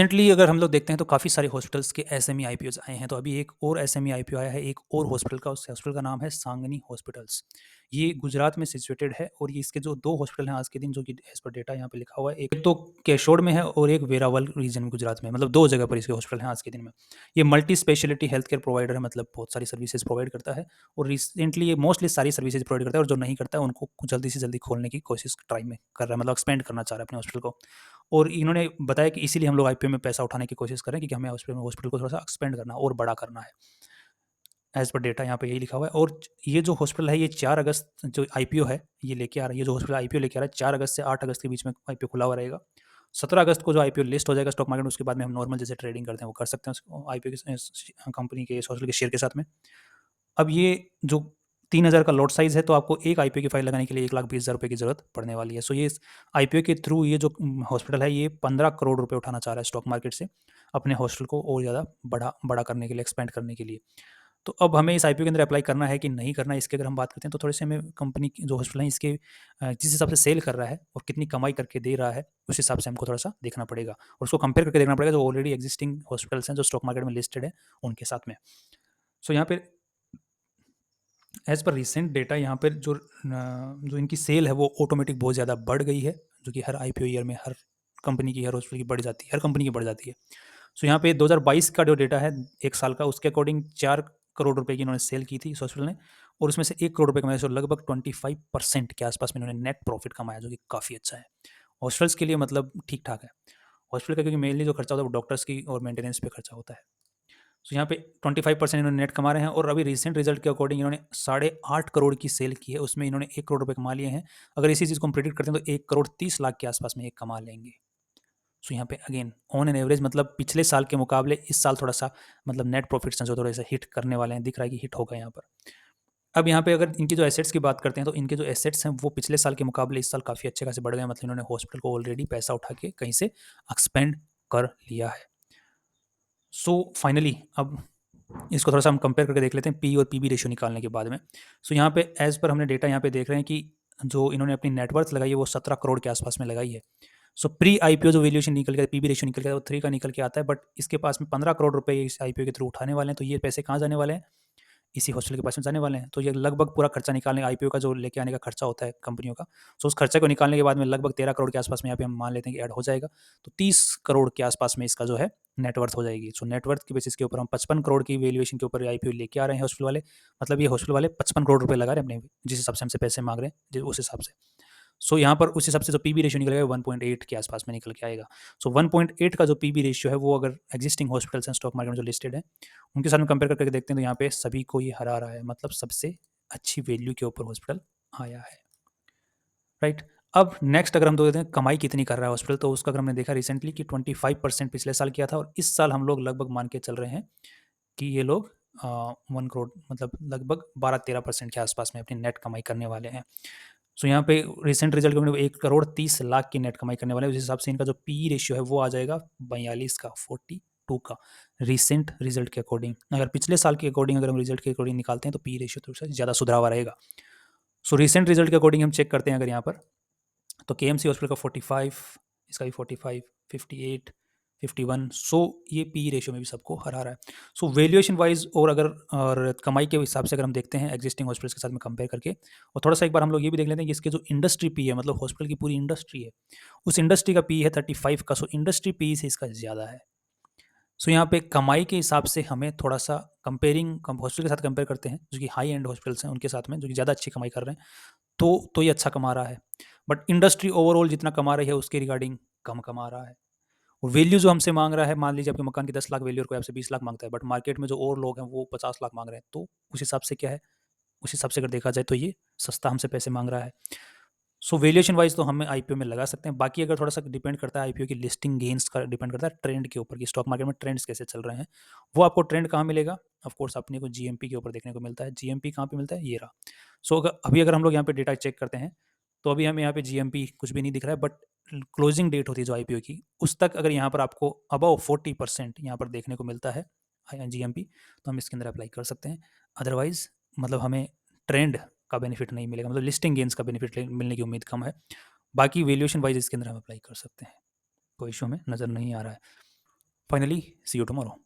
Recently अगर हम लोग देखते हैं तो काफ़ी सारे हॉस्पिटल्स के एसएमई आईपीओज़ आए हैं, तो अभी एक और एसएमई आईपीओ आया है, एक और हॉस्पिटल का, उस हॉस्पिटल का नाम है सांगनी हॉस्पिटल्स। ये गुजरात में सिचुएटेड है और ये इसके जो 2 हॉस्पिटल हैं आज के दिन जो कि एज़ पर डेटा यहाँ पे लिखा हुआ है, एक तो केशोद में है और एक वेरावल रीजन में गुजरात में, मतलब 2 जगह पर इसके हॉस्पिटल हैं आज के दिन में। ये multi speciality health care provider है, मतलब बहुत सारी सर्विसेज़ प्रोवाइड करता है और रिसेंटली ये मोस्टली सारी सर्विसेज़ प्रोवाइड करता है और जो नहीं करता है उनको जल्दी से जल्दी खोलने की कोशिश ट्राई में कर रहा है, मतलब एक्सपेंड करना चाह रहा है अपने हॉस्पिटल को। और इन्होंने बताया कि इसीलिए हम लोग आईपीओ में पैसा उठाने की कोशिश कर रहे हैं क्योंकि हमें हॉस्पिटल को थोड़ा-सा एक्सपेंड करना है और बड़ा करना है। एज़ पर डेटा यहाँ पे यही लिखा हुआ है और ये जो हॉस्पिटल है ये 4 अगस्त जो आईपीओ है ये लेके आ रहा है, ये जो हॉस्पिटल आईपीओ लेके आ रहा है 4 अगस्त से 8 अगस्त के बीच में आईपीओ खुला हुआ रहेगा। 17 अगस्त को जो आईपीओ लिस्ट हो जाएगा स्टॉक मार्केट में, उसके बाद में हम नॉर्मल जैसे ट्रेडिंग करते हैं वो कर सकते हैं उस आईपीओ के कंपनी के, इस हॉस्पिटल के शेयर के साथ में। अब ये जो 3000 का लॉट साइज़ है, तो आपको एक आईपीओ की फाइल लगाने के लिए 1,20,000 रुपए की ज़रूरत पड़ने वाली है। सो ये इस आईपीओ के थ्रू ये जो हॉस्पिटल है, ये 15 करोड़ रुपए उठाना चाह रहा है स्टॉक मार्केट से, अपने हॉस्पिटल को और ज़्यादा बड़ा करने के लिए, एक्सपेंड करने के लिए। तो अब हमें इस आईपीओ के अंदर अप्लाई करना है कि नहीं करना है, इसकी अगर हम बात करते हैं, तो थोड़े-से हमें कंपनी की जो हॉस्पिटल है, इसके जिस हिसाब से सेल कर रहा है और कितनी कमाई करके दे रहा है, उस हिसाब से हमको थोड़ा-सा देखना पड़ेगा और उसको कंपेयर करके देखना पड़ेगा, जो ऑलरेडी एक्जिस्टिंग हॉस्पिटल्स हैं, जो स्टॉक मार्केट में लिस्टेड है, उनके साथ में। सो यहाँ पे एज़ पर रिसेंट डेटा यहाँ पर जो इनकी सेल है वो ऑटोमेटिक बहुत ज़्यादा बढ़ गई है, जो कि हर आईपीओ ईयर में हर कंपनी की, हर हॉस्पिटल की बढ़ जाती है, हर कंपनी की बढ़ जाती है। सो यहाँ पे 2022 का जो डेटा है 1 साल का, उसके अकॉर्डिंग 4 करोड़ रुपए की इन्होंने सेल की थी इस हॉस्पिटल ने और उसमें से 1 करोड़ रुपए कमाए, सो लगभग 25% के आसपास में इन्होंने नेट प्रॉफिट कमाया, जो कि काफ़ी अच्छा है। हॉस्पिटल्स के लिए मतलब ठीक-ठाक है। हॉस्पिटल का क्योंकि मेनली जो खर्चा होता है वो डॉक्टर्स की और मेंटेनेंस पे खर्चा होता है। सो यहाँ पे 25% इन्होंने नेट कमा रहे हैं और अभी रिसेंट रिजल्ट के अकॉर्डिंग इन्होंने 8.5 करोड़ की सेल की है, उसमें इन्होंने 1 करोड़ रुपए कमा लिए हैं। अगर इसी चीज़ को हम प्रेडिक्ट करते हैं तो 1 करोड़ 30 लाख के आसपास में ये कमा लेंगे। सो यहाँ पे अगेन ऑन एन एवरेज, मतलब पिछले साल के मुकाबले इस साल थोड़ा-सा, मतलब नेट प्रॉफिट्स हैं जो थोड़े-से हिट करने वाले हैं, दिख रहा है कि हिट होगा यहाँ पर। अब यहाँ पे अगर इनकी जो एसेट्स की बात करते हैं, तो इनके जो एसेट्स हैं वो पिछले साल के मुकाबले इस साल काफ़ी अच्छे खासे बढ़ गए हैं, मतलब इन्होंने हॉस्पिटल को ऑलरेडी पैसा उठा के कहीं से एक्सपेंड कर लिया है। सो फाइनली अब इसको थोड़ा-सा हम कंपेयर करके देख लेते हैं पी और पीबी रेशियो निकालने के बाद में। सो यहाँ पे एज़ पर हमने डेटा यहाँ पे देख रहे हैं कि जो इन्होंने अपनी नेटवर्थ लगाई है वो 17 करोड़ के आसपास में लगाई है। सो प्री आईपीओ जो वैल्यूएशन निकल के पीबी रेशियो निकल के वो 3 का निकल के आता है, बट इसके पास में 15 करोड़ रुपए इस आईपीओ के थ्रू उठाने वाले हैं, तो ये पैसे कहाँ जाने वाले हैं? इसी हॉस्टल के पास में जाने वाले हैं। तो ये लगभग पूरा खर्चा निकालने, आईपीओ का जो लेके आने का खर्चा होता है कंपनियों का, सो उस खर्चे को निकालने के बाद में लगभग 13 करोड़ के आसपास में यहाँ पे हम मान लेते हैं कि ऐड हो जाएगा। तो 30 करोड़ के आसपास में इसका जो है नेटवर्थ हो जाएगी। सो नेटवर्थ के बेसिस के ऊपर हम 55 करोड़ की वैल्यूएशन के ऊपर आईपीओ लेके आ रहे हैं हॉस्टल वाले। मतलब ये हॉस्टल वाले 55 करोड़ रुपए लगा रहे हैं अपने, जिस हिसाब से हमसे पैसे माँग रहे हैं, उस हिसाब से। सो यहाँ पर उस हिसाब से जो पीबी रेशियो निकलेगा 1.8 के आसपास में निकल के आएगा। सो 1.8 का जो पीबी रेशियो है वो अगर एक्जिस्टिंग हॉस्पिटल्स हैं स्टॉक मार्केट में जो लिस्टेड है, उनके साथ में कंपेयर करके देखते हैं, तो यहाँ पे सभी को ये हरा रहा है, मतलब सबसे अच्छी वैल्यू के ऊपर हॉस्पिटल आया है, राइट? अब नेक्स्ट अगर हम देखते हैं कमाई कितनी कर रहा है हॉस्पिटल, तो उसका अगर हमने देखा रिसेंटली कि 25% पिछले साल किया था और इस साल हम लोग लगभग मान के चल रहे हैं कि ये लोग 1 करोड़, मतलब लगभग 12-13% के आसपास में अपनी नेट कमाई करने वाले हैं। सो यहाँ पे रिसेंट रिजल्ट के 1 करोड़ 30 लाख की नेट कमाई करने वाले हैं। उस हिसाब से इनका जो पी रेशियो है वो आ जाएगा 42 का, 42 का, रिसेंट रिजल्ट के अकॉर्डिंग। अगर पिछले साल के अकॉर्डिंग अगर हम रिजल्ट के अकॉर्डिंग निकालते हैं तो पी रेशियो थोड़ा सा ज़्यादा सुधरा हुआ रहेगा। सो रिसेंट रिजल्ट के अकॉर्डिंग हम चेक करते हैं अगर यहाँ पर, तो केएमसी हॉस्पिटल का 45, इसका भी 45, 58, 51, सो ये पी रेशियो में भी सबको हरा रहा है। सो वैल्यूएशन वाइज और कमाई के हिसाब से अगर हम देखते हैं एग्जिस्टिंग हॉस्पिटल्स के साथ में कंपेयर करके, और थोड़ा सा एक बार हम लोग ये भी देख लेते हैं कि इसके जो इंडस्ट्री पी है, मतलब हॉस्पिटल की पूरी इंडस्ट्री है, उस इंडस्ट्री का पी है 35 का, सो इंडस्ट्री पी से इसका ज़्यादा है। सो यहाँ पे कमाई के हिसाब से हमें थोड़ा-सा हॉस्पिटल के साथ कंपेयर करते हैं, जो कि हाई एंड हॉस्पिटल्स हैं उनके साथ में, जो कि ज़्यादा अच्छी कमाई कर रहे हैं, तो ये अच्छा कमा रहा है। बट इंडस्ट्री ओवरऑल जितना कमा रही है उसके रिगार्डिंग कम कमा रहा है। और वैल्यू जो हमसे माँग रहा है, मान लीजिए आपके मकान की 10 लाख वैल्यू और कोई आपसे 20 लाख माँगता है, बट मार्केट में जो और लोग हैं वो 50 लाख माँग रहे हैं, तो उस हिसाब से क्या है, उस हिसाब से अगर देखा जाए तो ये सस्ता हमसे पैसे माँग रहा है। सो वैल्यूएशन वाइज़ तो हम आईपीओ में लगा सकते हैं। बाकी अगर थोड़ा-सा डिपेंड करता है आईपीओ की लिस्टिंग गेन्स का, डिपेंड करता है ट्रेंड के ऊपर कि स्टॉक मार्केट में ट्रेंड्स कैसे चल रहे हैं। वो आपको ट्रेंड कहाँ मिलेगा? ऑफ कोर्स अपने को जीएमपी के ऊपर देखने को मिलता है। जीएमपी कहाँ पे मिलता है? ये रहा। सो अगर हम लोग यहाँ पे डेटा चेक करते हैं, तो अभी हमें यहाँ पे जीएमपी कुछ भी नहीं दिख रहा है, बट क्लोजिंग डेट होती है जो आईपीओ की, उस तक अगर यहाँ पर आपको अबव 40% यहाँ पर देखने को मिलता है जीएमपी, तो हम इसके अंदर अप्लाई कर सकते हैं। अदरवाइज़ मतलब हमें ट्रेंड का बेनिफिट नहीं मिलेगा, मतलब लिस्टिंग गेन्स का बेनिफिट मिलने की उम्मीद कम है। बाकी वैल्यूएशन वाइज़ इसके अंदर हम अप्लाई कर सकते हैं। कोई इश्यू हमें नज़र नहीं आ रहा है। Finally see you tomorrow.